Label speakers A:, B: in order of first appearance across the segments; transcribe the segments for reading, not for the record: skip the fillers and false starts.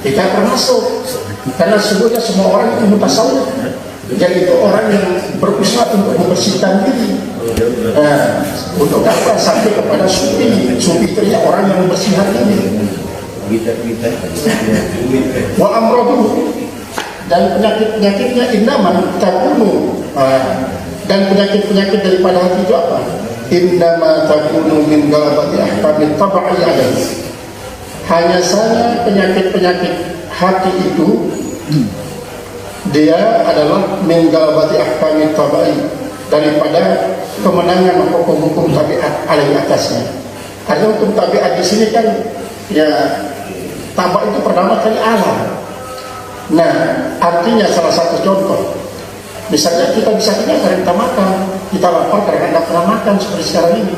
A: Kita termasuk, karena sebutnya semua orang itu mutasawwif, yaitu orang yang berusaha untuk membersihkan diri. Untuk apa? Sampai kepada sufi. Sufi itu orang yang membersihkan diri. Wa amraduhu, dan penyakit-penyakitnya innama takunu, dan penyakit-penyakit daripada hati itu apa? Innama takunu min galabati ahkamit tabai alaihi. Hanya saja penyakit-penyakit hati itu dia adalah min galabati ahkamit tabai, daripada kemenangan hukum-hukum tabiat alaihi atasnya. Karena hukum tabiat di sini kan ya, tabak itu pertama kali alam. Nah, artinya salah satu contoh, misalnya kita bisa kenyang karena kita makan, kita lapar karena tidak pernah makan seperti sekarang ini.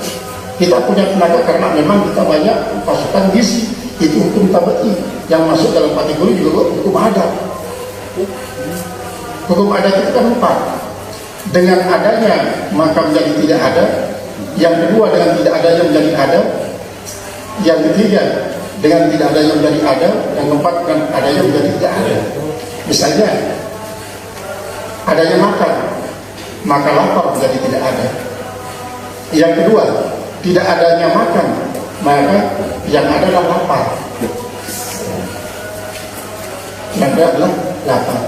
A: Kita punya tenaga karena memang kita banyak pasukan gizi. Itu hukum tabai yang masuk dalam kategori juga hukum adat. Hukum adat itu kan 4. Dengan adanya maka menjadi tidak ada. Yang kedua, dengan tidak adanya menjadi ada. Yang ketiga, dengan tidak adanya menjadi ada. Yang keempat, dengan adanya menjadi tidak ada. Misalnya adanya makan, maka lapar menjadi tidak ada. Yang kedua, tidak adanya makan, maka yang ada adalah lapar. Yang ada adalah lapar.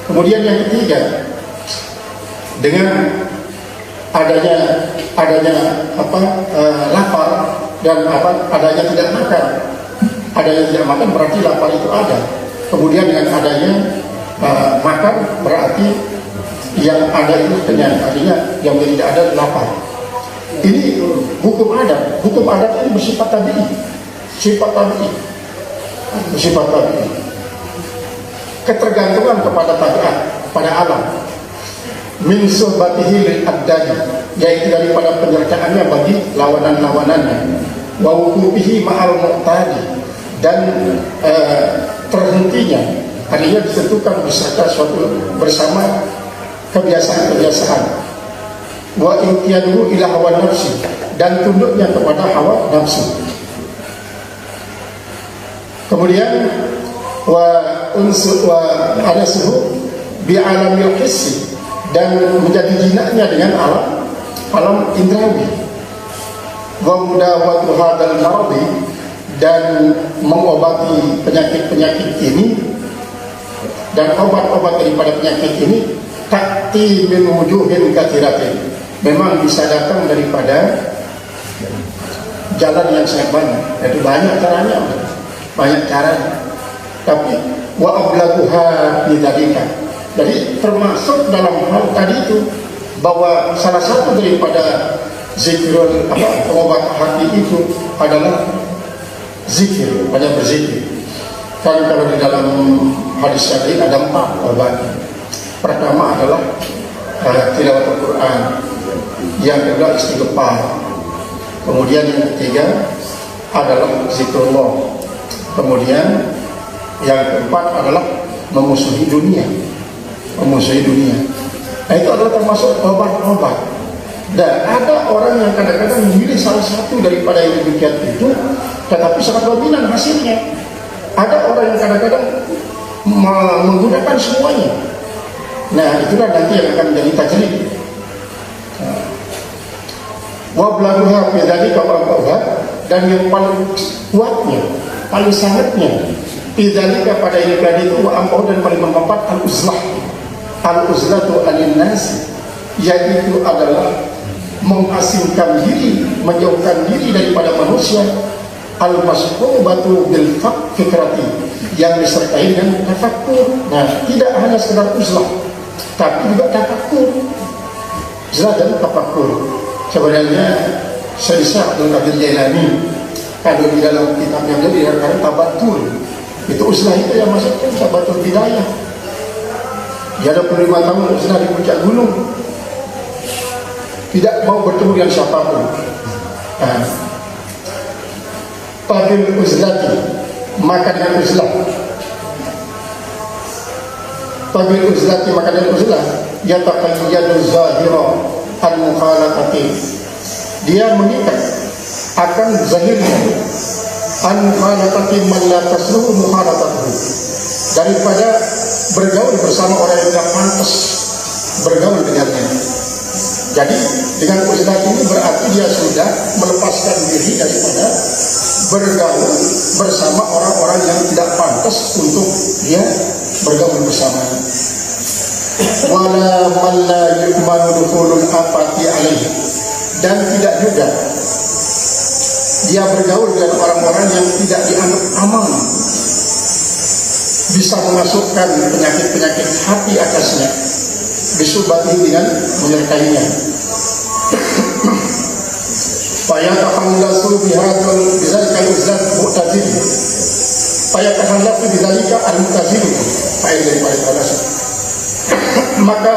A: Kemudian yang ketiga, dengan adanya lapar dan adanya tidak makan. Adanya tidak makan berarti lapar itu ada. Kemudian dengan adanya makan berarti yang ada itu kenyang. Artinya yang tidak ada lapar. Ini hukum adat. Hukum adat ini bersifat tabi'i. Bersifat tabi'i. Ketergantungan kepada tabiat, pada alam. Min suhbatihi lil abdani, yaitu daripada penyertaannya bagi lawanan-lawanannya. Wa wuqubihi ma'al mu'tadi, dan terhentinya, artinya ditentukan beserta suatu bersama kebiasaan-kebiasaan. Wa intiyaduhu ila hawa nafsi, dan tunduknya kepada hawa nafsu. Kemudian wa anasuhu bi alamil hissi, dan menjadi jinaknya dengan alam indrawi. Wa mudawatu hadzal maradi, dan mengobati penyakit-penyakit ini, dan obat-obat daripada penyakit ini ta'ti min wujuhin katsiratin, memang bisa datang daripada jalan yang sangat banyak. Itu banyak caranya, banyak caranya. Tapi wa ablaguha bidzalika, jadi termasuk dalam hal tadi itu bahwa salah satu daripada zikrul pengobat hati itu adalah zikir, banyak berzikir. Kan kalau di dalam hadis tadi ada 4 obat. Pertama adalah tilawat Al-Quran, yang kedua istighfar, kemudian yang ketiga adalah zikrullah, kemudian yang keempat adalah memusuhi dunia. Nah, itu adalah termasuk obat-obat. Dan ada orang yang kadang-kadang memilih salah satu daripada yang demikian itu, tetapi sangat dominan hasilnya. Ada orang yang kadang-kadang menggunakan semuanya. Nah, itulah nanti yang akan menjadi tajrid. Wa blaghuha fi dzalika wa, dan yang paling kuatnya, paling sangatnya fi dzalika pada ini tadi itu wa amau, dan paling keempat al-uzlah. Al-uzlatu anin nas, yaitu adalah mengasingkan diri, menjauhkan diri daripada manusia. Al-masqubatu bil fikrati, yang disertai dengan tafakkur. Nah, tidak hanya sekedar uzlah, tapi juga tafakkur. Uzlah dan tafakkur. Sebenarnya Syekh Abdul Qadir Jailani, kalau di dalam kitabnya dia dikatakan tabatul. Itu uzlah itu yang masukkan tabatul bidayah. Dia ada 25 tahun uzlah di puncak gunung, tidak mau bertemu dengan siapapun. Bil uzlati, maka dengan uzlah. Bil uzlati, maka dengan uzlah, yataqayyadu zahira al-mukhalafati, dia mengikat akan zahirnya an mukhalatati man la tasluhu mukhalatatuhu, daripada bergaul bersama orang yang tidak pantas bergaul dengannya. Jadi dengan uzlah ini berarti dia sudah melepaskan diri daripada bergaul bersama orang-orang yang tidak pantas untuk dia bergaul bersamanya. Wala man la yu'manu dukhulul afati alaihi, dan tidak juga dia bergaul dengan orang-orang yang tidak dianggap aman, bisa memasukkan penyakit-penyakit hati atasnya, bisubati dengan menyertainya. Fayatahallasu bizalika al-uzlat mu'tazil, fayatahallasu bizalika al-mu'tazil, fa'il daripada talasa, maka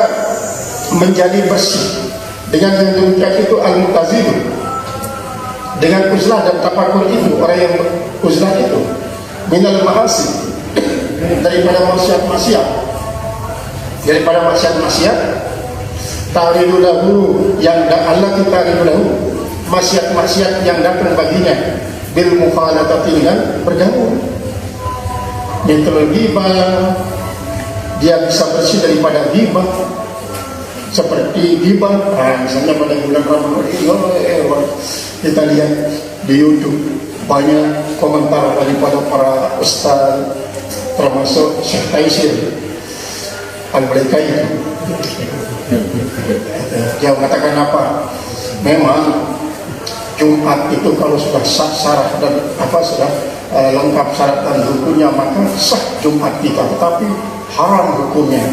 A: menjadi bersih dengan yang demikian itu al-mu'tazil, dengan uzlah dan tafakur itu, orang yang uzlah itu minal ma'asi, daripada maksiat-maksiat, ta'ridu lahu, yang Allah ta'ridu lahu, maksiat-maksiat yang datang baginya, bil mukhalatati, dengan bergaul. Mitul ghibah, dia bisa bersih daripada ghibah, seperti ghibah. Misalnya pada bulan Ramadan kita lihat di YouTube banyak komentar daripada para ustaz, termasuk Syekh Taisir Al-Balakai itu. Dia mengatakan apa? Memang Jumat itu kalau sudah sah syarat dan sudah lengkap syarat dan hukumnya, maka sah Jumat kita, tetapi haram hukumnya.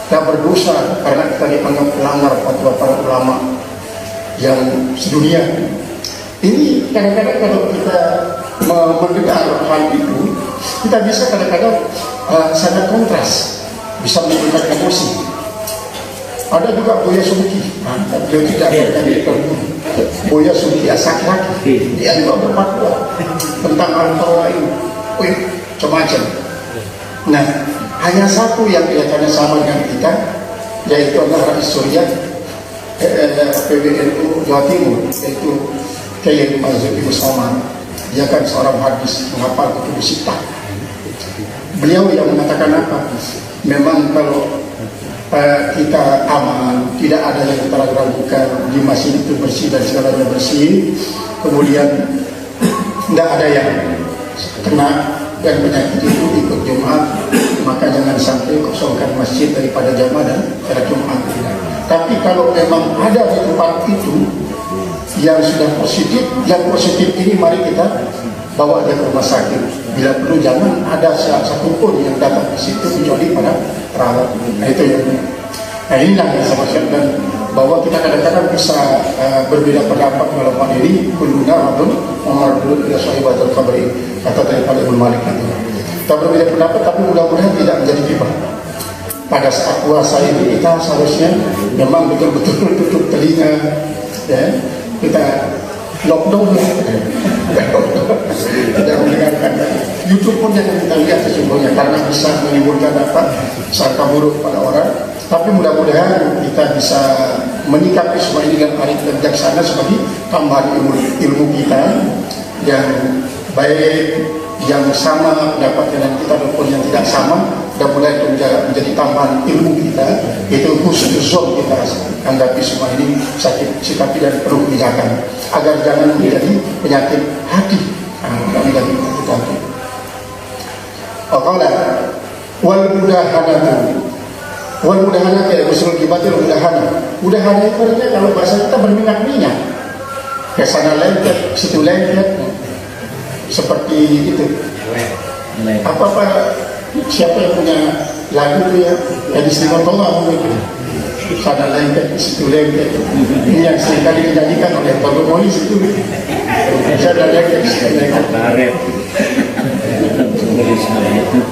A: Kita berdosa karena kita dianggap melanggar fatwa para ulama yang sedunia. Ini kadang-kadang kalau kita mendengar hal itu, kita bisa kadang-kadang sangat kontras, bisa menimbulkan emosi. Ada juga Buya Suki, beliau tidak berani terbunuh. Buya Suki asak lagi, dia juga berfatwa tentang hal-hal lain, macam-macam. Nah, hanya satu yang kelihatannya sama dengan kita, yaitu adalah Rais Suriah PBNU Jawa Timur, yaitu Kiai Mazhab Musliman. Dia kan seorang hadis, menghafal kutub sittah. Beliau yang mengatakan apa? Memang kalau kita aman, tidak ada yang kita ragukan, di masjid itu bersih dan segalanya bersih, kemudian tidak ada yang kena dan penyakit itu ikut Jumat, maka jangan sampai kosongkan masjid daripada jamaah dan pada Jumat. Tapi kalau memang ada di tempat itu yang sudah positif, yang positif ini mari kita bawa dia ke rumah sakit. Bila perlu jangan ada satu pun yang datang ke situ kecuali pada perawat. Nah itu yang. Nah inilah yang saya maksudkan, bahwa kita kadang-kadang bisa berbeda pendapat dalam hal ini. Kuluna Abdul Umar dulu ila sahibatul khabari, kata daripada Ibnu Malik nanti. Kita berbeda pendapat, tapi mudah-mudahan tidak menjadi gibah. Pada saat puasa ini kita seharusnya memang betul-betul tutup telinga, ya. Kita lockdown, tidak mendengarkan. YouTube pun jangan kita lihat sesungguhnya, karena bisa menimbulkan sangka buruk pada orang. Tapi mudah-mudahan kita bisa menyikapi semua ini dengan arif dan bijaksana sebagai tambahan ilmu kita yang baik, yang sama pendapat dengan kita ataupun yang tidak sama. Mudah-mudahan itu menjadi tambahan ilmu kita, itu husnuzon kita anggapi semua ini, sikapi dan perlu kebijakan agar jangan menjadi penyakit hati, menjadi penyakit hati. Qala wal mudahana kayak usul kibatul mudahana itu artinya kalau bahasa kita berminyak-minyak, ke sana lengket, situ lengket, seperti itu. Apa siapa yang punya lagu itu ya, di sini tolong sana lengket, situ lengket. Ini yang seringkali dijadikan oleh Pak Molis itu. Sana lengket, situ lengket.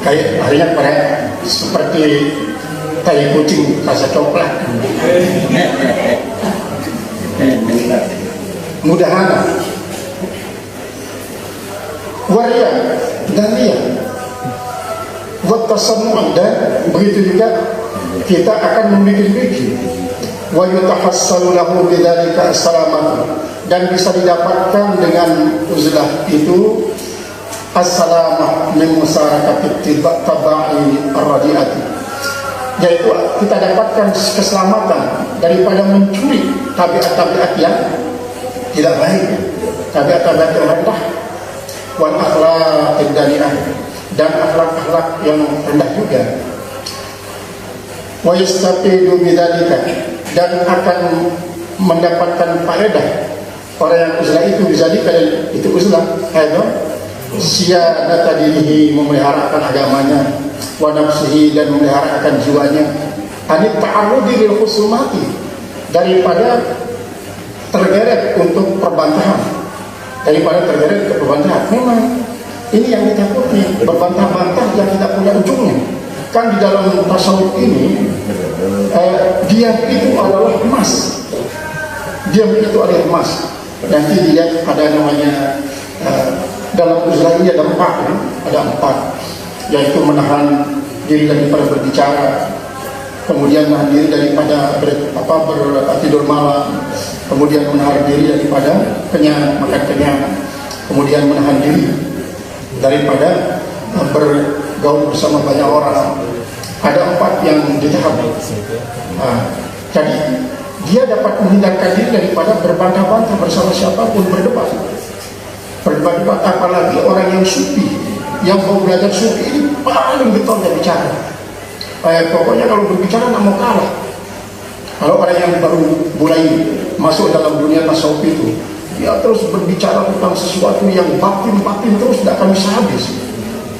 A: Kayak akhirnya pada seperti tai kucing rasa coklat. Mudahana, waria dan dia, wattasamu, dan begitu juga kita akan memikir-mikir. Wa yutahassalu lahu bidzalika as-salamah, dan bisa didapatkan dengan uzlah itu as-salamah min musyarakati tabai ar-radiati, yaitu kita dapatkan keselamatan daripada mencuri tabiat-tabiat yang tidak baik, tabiat-tabiat yang rendah, wal akhlaqid dani'ah, dan akhlak-akhlak yang rendah juga. Wa yastafidu bidzalika, dan akan mendapatkan faedah orang yang uzlah itu bidzalika, itu uzlah siyanata dirihi, memeliharakan agamanya, wa nafsihi, dan memeliharakan jiwanya, anit ta'arrudi lil khusumati, daripada tergeret untuk perbantahan, Memang ini yang ditakuti, berbantah-bantah yang tidak punya ujungnya. Kan di dalam tasawuf ini diam itu adalah emas. Nanti dilihat ada namanya dalam uzlah ini ada empat, yaitu menahan diri daripada berbicara, kemudian menahan diri daripada tidur malam, kemudian menahan diri daripada makan kenyang, kemudian menahan diri daripada bergaul bersama banyak orang. Ada empat yang ditahap. Jadi dia dapat menghindarkan diri daripada berbantah-bantah bersama siapapun, berdebat, apalagi orang yang sufi, yang mau belajar sufi ini paling betonnya bicara. Pokoknya kalau berbicara nggak mau kalah. Kalau orang yang baru mulai masuk dalam dunia tasawuf itu, dia terus berbicara tentang sesuatu yang batin terus tidak akan bisa habis.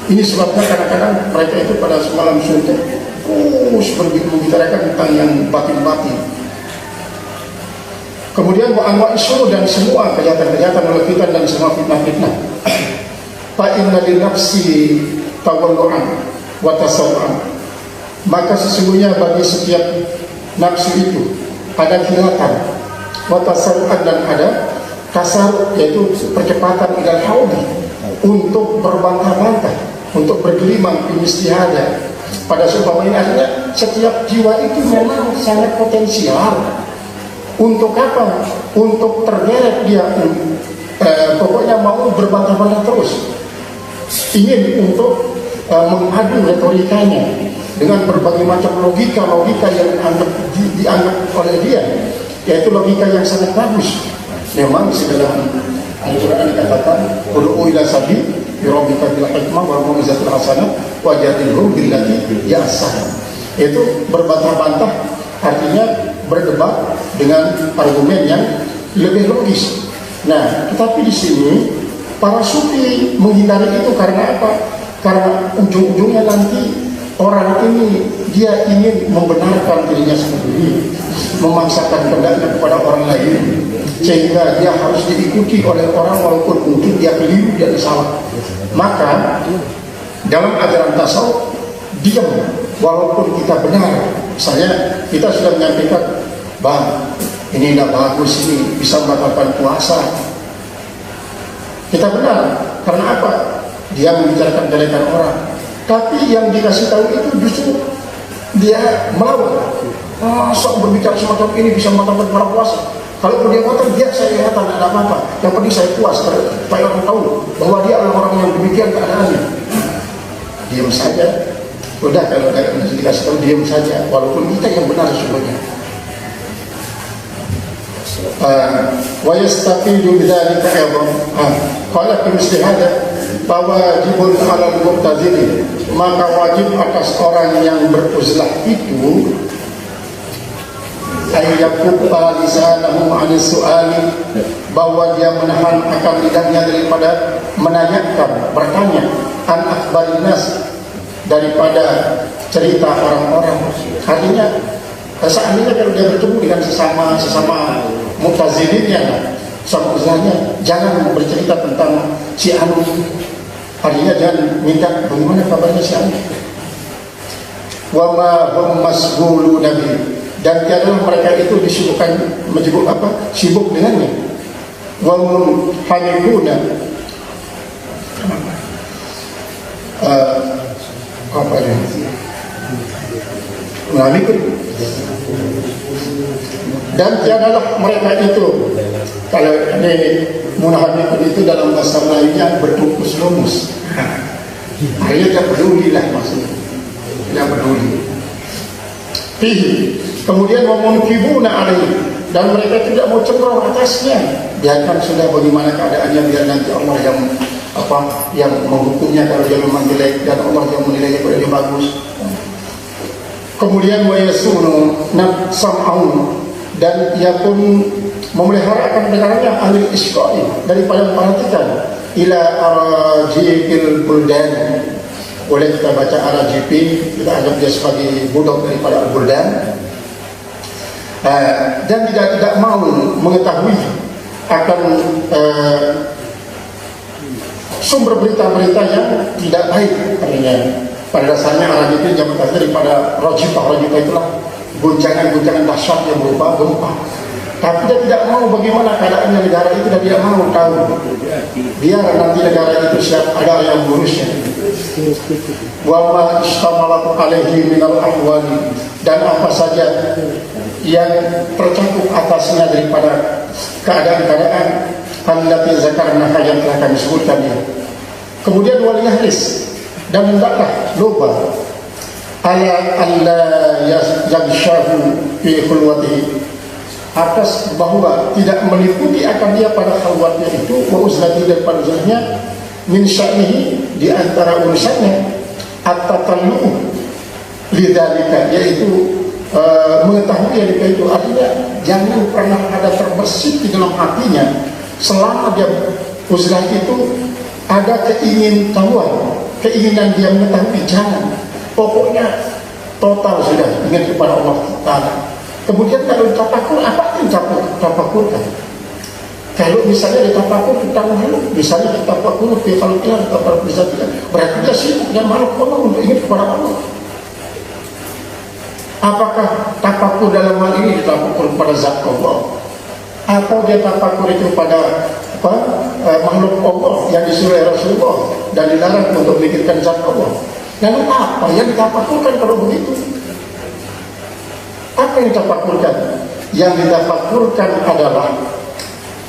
A: Ini sebabnya kadang-kadang mereka itu pada semalam suntuk terus membicarakan tentang yang batin. Kemudian anwa isu dan semua kejahatan-kejahatan melakukan dan semua fitnah-fitnah. Fa inna li nafsi tawallu'an wa tasawwu'an, maka sesungguhnya bagi setiap nafsu itu ada kilatan, wa tasawwu'an, dan ada kasar, yaitu percepatan ilal haudi, untuk berbantah-bantah, untuk bergelimang istihada pada sebuah ini. Artinya setiap jiwa itu memang sangat potensial. Untuk apa? Untuk tergeret dia, pokoknya mau berbantah-bantah terus, ingin untuk mengadu retorikanya dengan berbagai macam logika yang dianggap oleh dia, yaitu logika yang sangat bagus. Memang segala Al-Quran dikatakan ud'u ila sabil rabbika bil hikmah wal mau'izatil hasanah wajadilhum billati hiya ahsan. Itu berbantah-bantah, artinya berdebat dengan argumen yang lebih logis. Nah, tetapi di sini para sufi menghindari itu karena apa? Karena ujung-ujungnya nanti orang ini dia ingin membenarkan dirinya sendiri, memaksakan kendaknya kepada orang lain, sehingga dia harus diikuti oleh orang walaupun mungkin dia keliru, dia salah. Maka dalam ajaran tasawuf, diam walaupun kita benar. Misalnya kita sudah menyampaikan, bang, ini tidak bagus, ini bisa membatalkan puasa. Kita benar, karena apa? Dia membicarakan kejelekan orang. Tapi yang dikasih tahu itu justru dia melawan. Sok berbicara semacam ini bisa membatalkan para puasa. Kalau dia kotor, dia saya katakan tidak apa-apa. Yang penting saya puas, supaya orang tahu bahwa dia adalah orang yang demikian keadaannya. Diam saja. Udah, kalau dikasih tahu diam saja, walaupun kita yang benar sebenarnya. Wa yastafidu bidzalika aidan. Qala fi misli hadza fawajibun 'alal mu'tazili, maka wajib atas orang yang beruzlah itu ayyakuffa lisanahu 'anis su'ali, bahwa dia menahan akan lidahnya daripada menanyakan, bertanya, an akhbarin nas, daripada cerita orang-orang. Artinya seandainya kalau dia bertemu dengan sesama mu'tazilinnya, sama uzlahnya, jangan bercerita tentang si anu. Artinya jangan minta bagaimana kabarnya si anu. Wa ma hum masghulu nabi, dan tiadalah mereka itu sibuk dengannya. Wa hum hamikuna apa ini? Dan tiadalah mereka itu, kalau ini Munafiqun itu dalam bahasa Melayunya bertukus lumus. Akhirnya tidak peduli lah maksudnya, tidak peduli. Kemudian memunkibuna alaihi, dan mereka tidak mau cenderung atasnya. Biarkan sudah bagaimana keadaannya, biar nanti Allah yang menghukumnya kalau dia memang jelek, dan Allah yang menilainya kalau dia bagus. Kemudian wa yasunu sam'ahum, dan ia pun memeliharakan dengarannya ahli isqai, daripada memperhatikan ila arajifil buldan. Boleh kita baca arajif, kita anggap dia sebagai budak daripada al-buldan. Dan tidak mau mengetahui akan sumber berita-berita yang tidak baik. Pada dasarnya arajif itu jamak daripada rajifah. Rajifah itulah guncangan-guncangan dahsyat yang berupa gempa. Tapi dia tidak mau bagaimana keadaannya negara itu, dan tidak mau tahu. Biar nanti negara itu siap ada yang mengurusnya. Wa ma istamalat alaihi minal ahwali, dan apa saja yang tercakup atasnya daripada keadaan-keadaan allati zakarna yang telah kami sebutkan ya. Kemudian wal yahris, dan hendaklah loba ala alla yaghshahu fi khulwatihi, atas bahwa tidak meliputi akan dia pada khalwatnya itu, wa uzlati, dan pada uzlahnya, min sya'nihi, di antara urusannya, at-tatallu lidzalika, yaitu mengetahui yang itu. Artinya jangan pernah ada terbersit di dalam hatinya selama dia uzlah itu ada keinginan dia mengetahui. Jangan, pokoknya total sudah ingat kepada Allah Ta'ala. Kemudian kalau tafakur, apa yang tafakurkan? Kalau misalnya ditafakur tentang makhluk, misalnya ditafakur fi khalqillah, tafakur bisa tidak, berarti dia sibuk dengan makhluk Allah untuk ingat kepada Allah. Apakah tafakur dalam hal ini ditafakur kepada zat Allah, atau dia tafakur itu pada makhluk Allah yang disuruh Rasulullah dan dilarang untuk memikirkan zat Allah? Lalu apa yang ditafakurkan kalau begitu? Apa yang ditafakurkan? Yang ditafakurkan adalah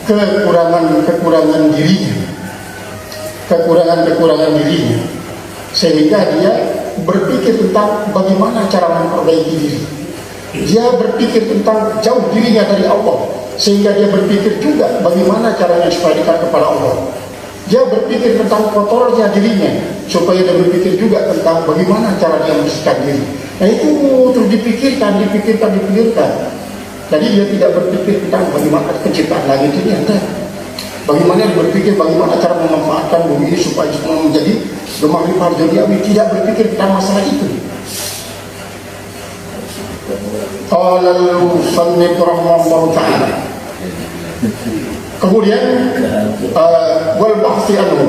A: kekurangan dirinya, kekurangan dirinya, sehingga dia berpikir tentang bagaimana cara memperbaiki diri. Dia berpikir tentang jauh dirinya dari Allah, sehingga dia berpikir juga bagaimana caranya supaya dekat kepada Allah. Dia berpikir tentang kotornya dirinya, supaya dia berpikir juga tentang bagaimana cara dia membersihkan diri. Nah itu terus dipikirkan. Jadi dia tidak berpikir tentang bagaimana penciptaan langit ini, bagaimana dia berpikir bagaimana cara memanfaatkan bumi ini supaya semua menjadi gemah-gemah duniawi. Tidak berpikir tentang masalah itu. Qala al-musannif rahimahullah ta'ala. Kemudian wal bahthi anhu,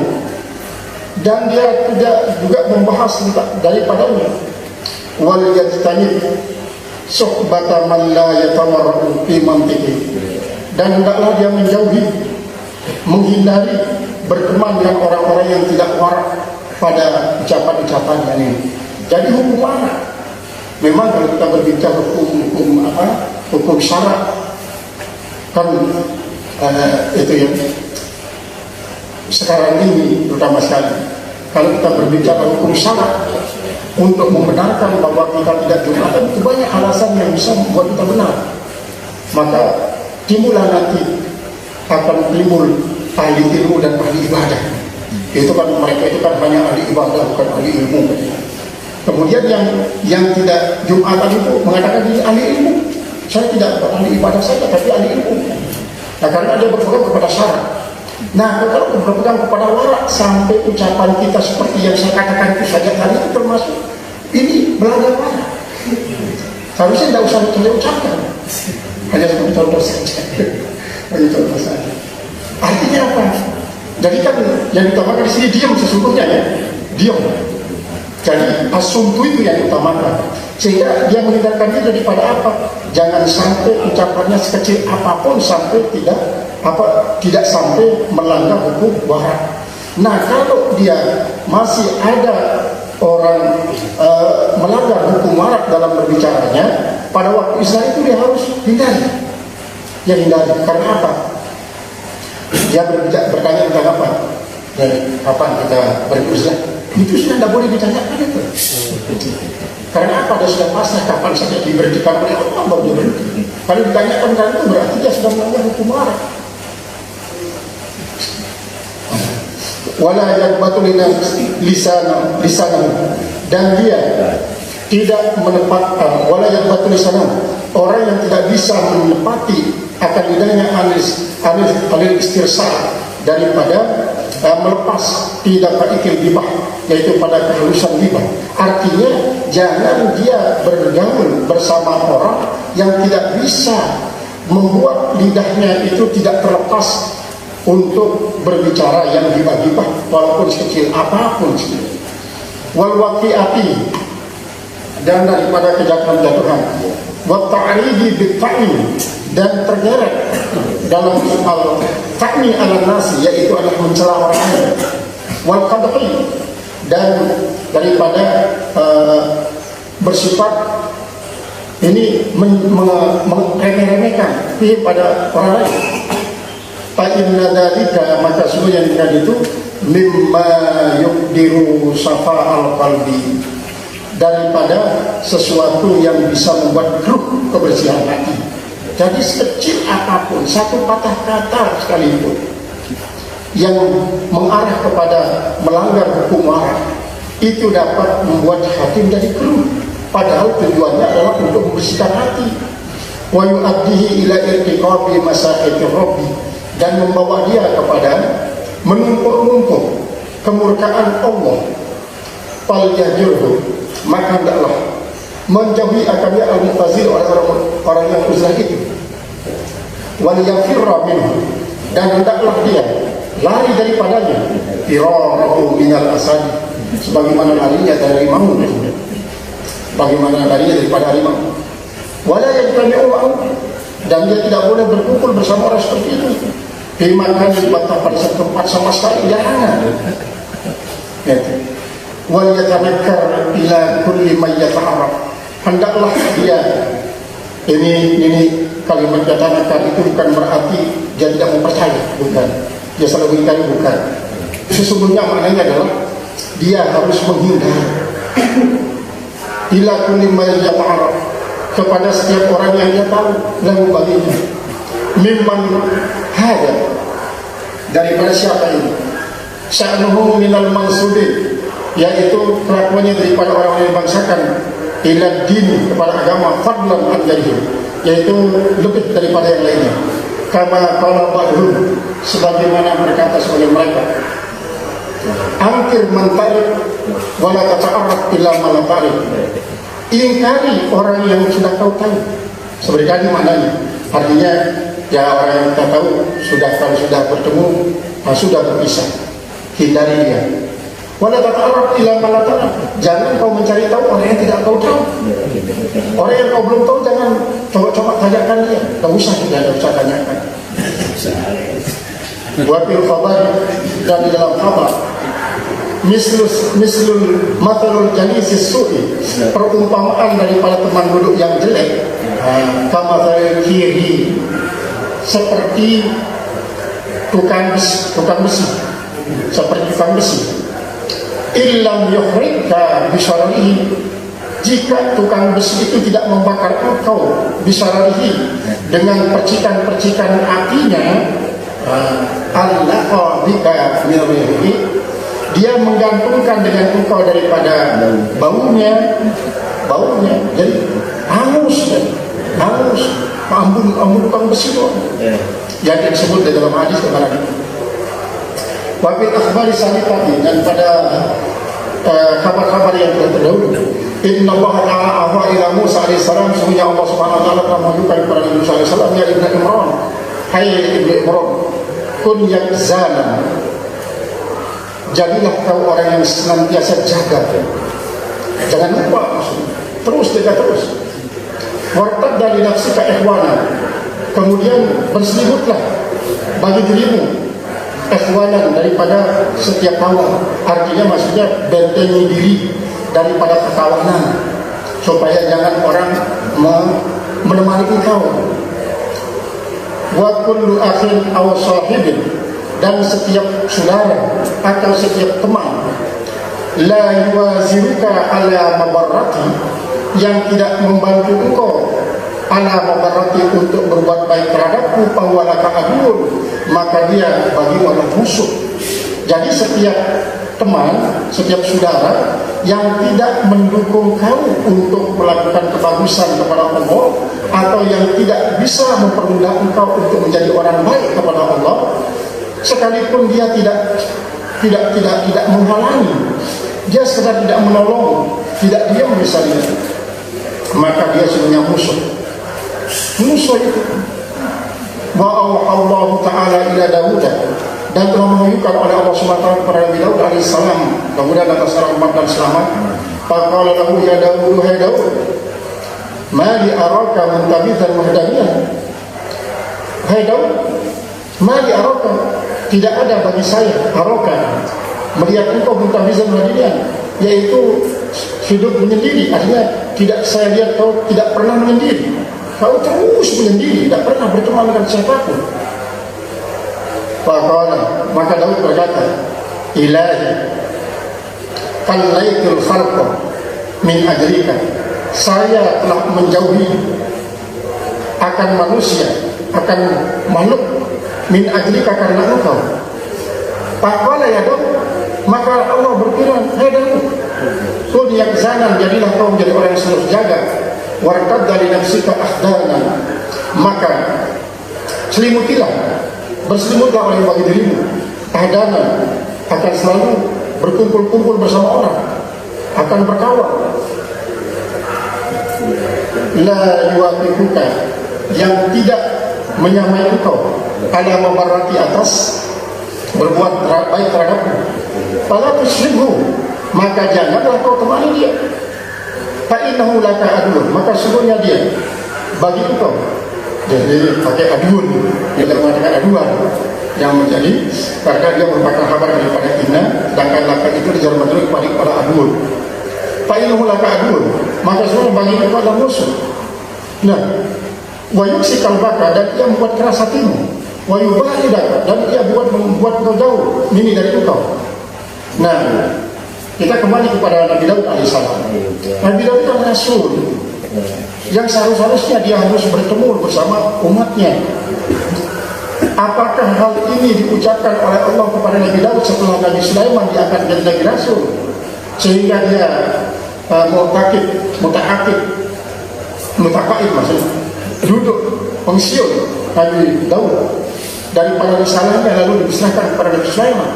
A: dan dia tidak juga membahas daripadanya. Wal yajtanib suhbata man la yatawarra'u fi mantiqi, dan hendaklah dia menghindari berteman dengan orang-orang yang tidak warak pada ucapan-ucapannya ini. Jadi hukum mana? Memang kalau kita berbicara hukum syarak kan itu ya sekarang ini terutama sekali kalau kita berbicara hukum syarak untuk membenarkan bahwa kita tidak Jumatan, itu banyak alasan yang bisa membuat kita benar. Maka timbullah nanti akan timbul ahli ilmu dan ahli ibadah. Itu kan mereka itu kan hanya ahli ibadah, bukan ahli ilmu. Kemudian yang tidak Jumatan itu mengatakan ini ahli ilmu. Saya tidak ahli ibadah saja, tapi ahli ilmu. Nah, karena dia berpegang kepada syarat. Nah, kalau berpegang kepada warak sampai ucapan kita seperti yang saya katakan itu saja tadi, itu termasuk ini melanggar warak. Harusnya tidak usah kita ucapkan, hanya sebagai contoh saja. Hanya contoh saja. Artinya apa? Jadi kan yang diutamakan di sini diam sesungguhnya ya, diam. Jadi asumtu itu yang diutamakan, sehingga dia menghindarkan diri daripada apa? Jangan sampai ucapannya sekecil apapun sampai tidak sampai melanggar hukum warak. Nah, kalau dia masih ada orang melanggar hukum warak dalam berbicaranya, pada waktu Islam itu dia harus hindari. Ya hindari. Karena apa? Dia bertanya tentang apa? Kapan kita beruzlah? Itu sudah tidak boleh ditanyakan itu. Karena apa? Dia sudah pasrah kapan saja diberhentikan oleh Allah baru dia berhenti. Kalau ditanyakan kan itu berarti dia sudah melanggar hukum haram. Wala yaqbatu lisanah dan dia tidak menepatkan wala yaqbatu lisanah, orang yang tidak bisa menepati akan lidahnya alil istirsal daripada melepas tidak ikil gibah, yaitu pada kehalusan gibah. Artinya jangan dia bergaul bersama orang yang tidak bisa membuat lidahnya itu tidak terlepas untuk berbicara yang gibah-gibah walaupun sekecil apapun. Wal waqi'ati, dan daripada kejatuhan-jatuhan, wa ta'ridi bitta'ni, dan tergeret dalam hal ta'ni ala nasi, yaitu adalah mencela orang lain. Wal qadhi, dan daripada bersifat ini meremeh-remehkan pada orang lain. Fa inna dzalika, maka sungguh yang tadi itu mimma yuqdiru safa'al qalbi, daripada sesuatu yang bisa membuat keruh kebersihan hati. Jadi sekecil apapun, satu patah kata sekalipun yang mengarah kepada melanggar hukum haram, itu dapat membuat hati menjadi keruh, padahal tujuannya adalah untuk membersihkan hati. Wa yu'addihi ila irtiqabi masaitir rabbi, dan membawa dia kepada menumpuk-numpuk kemurkaan Allah. Fal yajurhu, maka hendaklah menjauhi akannya al-mu'tazil, orang yang uzlah itu. Wal yafirra minhu, dan hendaklah dia lari daripadanya. Firarahu minal asad, sebagaimana larinya dari harimau, bagaimana larinya daripada harimau. Wala yajtami'u ma'ahu, dan dia tidak boleh berkumpul bersama orang seperti itu. Dimakan dibatal pada satu tempat sama sekali, jangan. Wal yatanakkar ila kulli man yata'arraf, hendaklah dia ini kalimat yatanakkar itu bukan berarti dia tidak mempercaya, bukan. Dia selalu mengingkari, bukan. Sesungguhnya maknanya adalah dia harus menghindar ila kulli man yata'arraf, kepada setiap orang yang dia tahu lalu baginya. Mimman hada, daripada siapa ini? Sya'nuhu minal mansubin, yaitu kelakuannya daripada orang yang bangsakan ila din, kepada agama, fadlan an jarihim, yaitu lebih daripada yang lainnya. Kama qala ba'dhum, sebagaimana berkata sebagian mereka, angkir mantarik wala tata'arraf illa malabarik, ingkari orang yang sudah kau tahu. Seperti tadi maknanya, artinya ya orang yang kita tahu kalau sudah bertemu, sudah berpisah, hindari dia. Wala tata'arraf ila ma la ta'raf, jangan kau mencari tahu orang yang tidak kau tahu. Orang yang kau belum tahu jangan coba-coba tanyakan dia, tak usah tanyakan. Wa fil khabar, dan di dalam khabar, mislul matalul jalisis su'i, perumpamaan daripada teman duduk yang jelek. Kama kiri, seperti tukang besi, seperti tukang besi. Illam yukhrika bisyararihi, jika tukang besi itu tidak membakar engkau bisyararihi, dengan percikan-percikan apinya, Allah bika mirrihi, dia menggantungkan dengan engkau daripada baunya, jadi hangus, ambun tukang besi itu yang disebut di dalam hadis kemarin. Wabil akhbari salifati, dan pada kabar-kabar yang telah terdahulu, inna Allah ta'ala ahwa ila Musa alaihissalam, sesungguhnya Allah subhanahu wa ta'ala telah menunjukkan kepada Nabi Musa alaihissalam, ya Ibn Imran, hai Ibn Imran, kun yakzalan, jadilah kau orang yang senantiasa jaga, jangan lupa, terus jaga terus. Wartad dari nafsika ikhwana, kemudian berselimutlah bagi dirimu ikhwanan, daripada setiap kawan. Artinya maksudnya bentengi diri daripada kekawanan, supaya jangan orang menemani engkau. Wa kullu akhin aw sahibin, dan setiap saudara atau setiap teman, la yuwaziruka ala mabarrati, yang tidak membantu engkau ala mabarrati untuk berbuat baik terhadapku, fawalaka aduun, maka dia bagimu adalah musuh. Jadi setiap teman, setiap saudara yang tidak mendukung kamu untuk melakukan kebagusan kepada Allah, atau yang tidak bisa mempermudah engkau untuk menjadi orang baik kepada Allah, sekalipun dia tidak menghalangi, dia sedang tidak menolong, tidak diam misalnya, maka dia sebenarnya musuh itu. Wa Allah Ta'ala ila Dawud, dan telah menunjukkan oleh Allah SWT kepada Nabi Daud alaihissalam, kemudian atas rahmat dan selamat. Faqala lahu ya Daud, hai Daud, ma li araka muntabidzan wahdaniyan. Hai Daud, ma li araka, tidak ada bagi saya araka, melihat engkau muntabidzan wahdaniyan, yaitu hidup menyendiri. Artinya tidak saya lihat kau tidak pernah menyendiri, kau terus menyendiri, tidak pernah berteman dengan siapapun. Faqala, maka Daud berkata, ilahi qallaitul khalqa min ajrika, saya telah menjauhi akan manusia, akan makhluk, min ajrika, karena engkau. Faqala ya Daud, maka Allah berfirman, hai Daud, kun yakzanan, jadilah kau menjadi orang yang selalu jaga, wartadda li nafsika ahdana, maka selimutilah, berselimutlah oleh bagi dirimu ahdanan, akan selalu berkumpul-kumpul bersama orang, akan berkawan. La yuwafiquka, yang tidak menyamai engkau, ala mabarrati, atas berbuat baik terhadapmu. Fala tusyribhu, maka janganlah kau temani dia. Fa innahu laka aduun, maka sesungguhnya dia bagi engkau. Jadi pakai aduun, kita mengatakan aduan, yang menjadi karena dia merupakan kabar daripada inna, sedangkan laka itu dijarmati kepada aduun. Fa innahu laka aduun, maka sesungguhnya bagi engkau adalah musuh. Nah, wa yuksi kalbaka, dan dia membuat keras hatimu, wa yubahidaka, dan dia membuat engkau jauh mini dari engkau. Nah, kita kembali kepada Nabi Daud alaihissalam. Nabi Daud itu rasul yang seharusnya dia harus bertemu bersama umatnya. Apakah hal ini diucapkan oleh Allah kepada Nabi Daud setelah Nabi Sulaiman diangkat menjadi Nabi Rasul, sehingga dia mutaqaid maksudnya duduk pensiun Nabi Daud daripada risalahnya, lalu diserahkan kepada Nabi Sulaiman,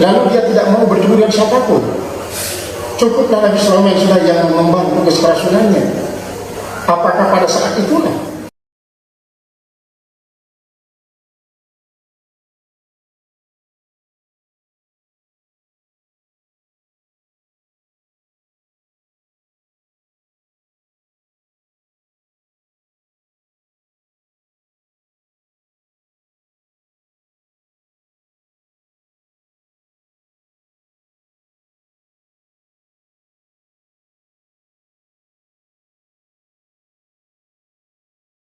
A: lalu dia tidak mau bertemu dengan siapapun. Cukuplah Nabi Sulaiman sudah yang mengemban tugas kerasunannya. Apakah pada saat itulah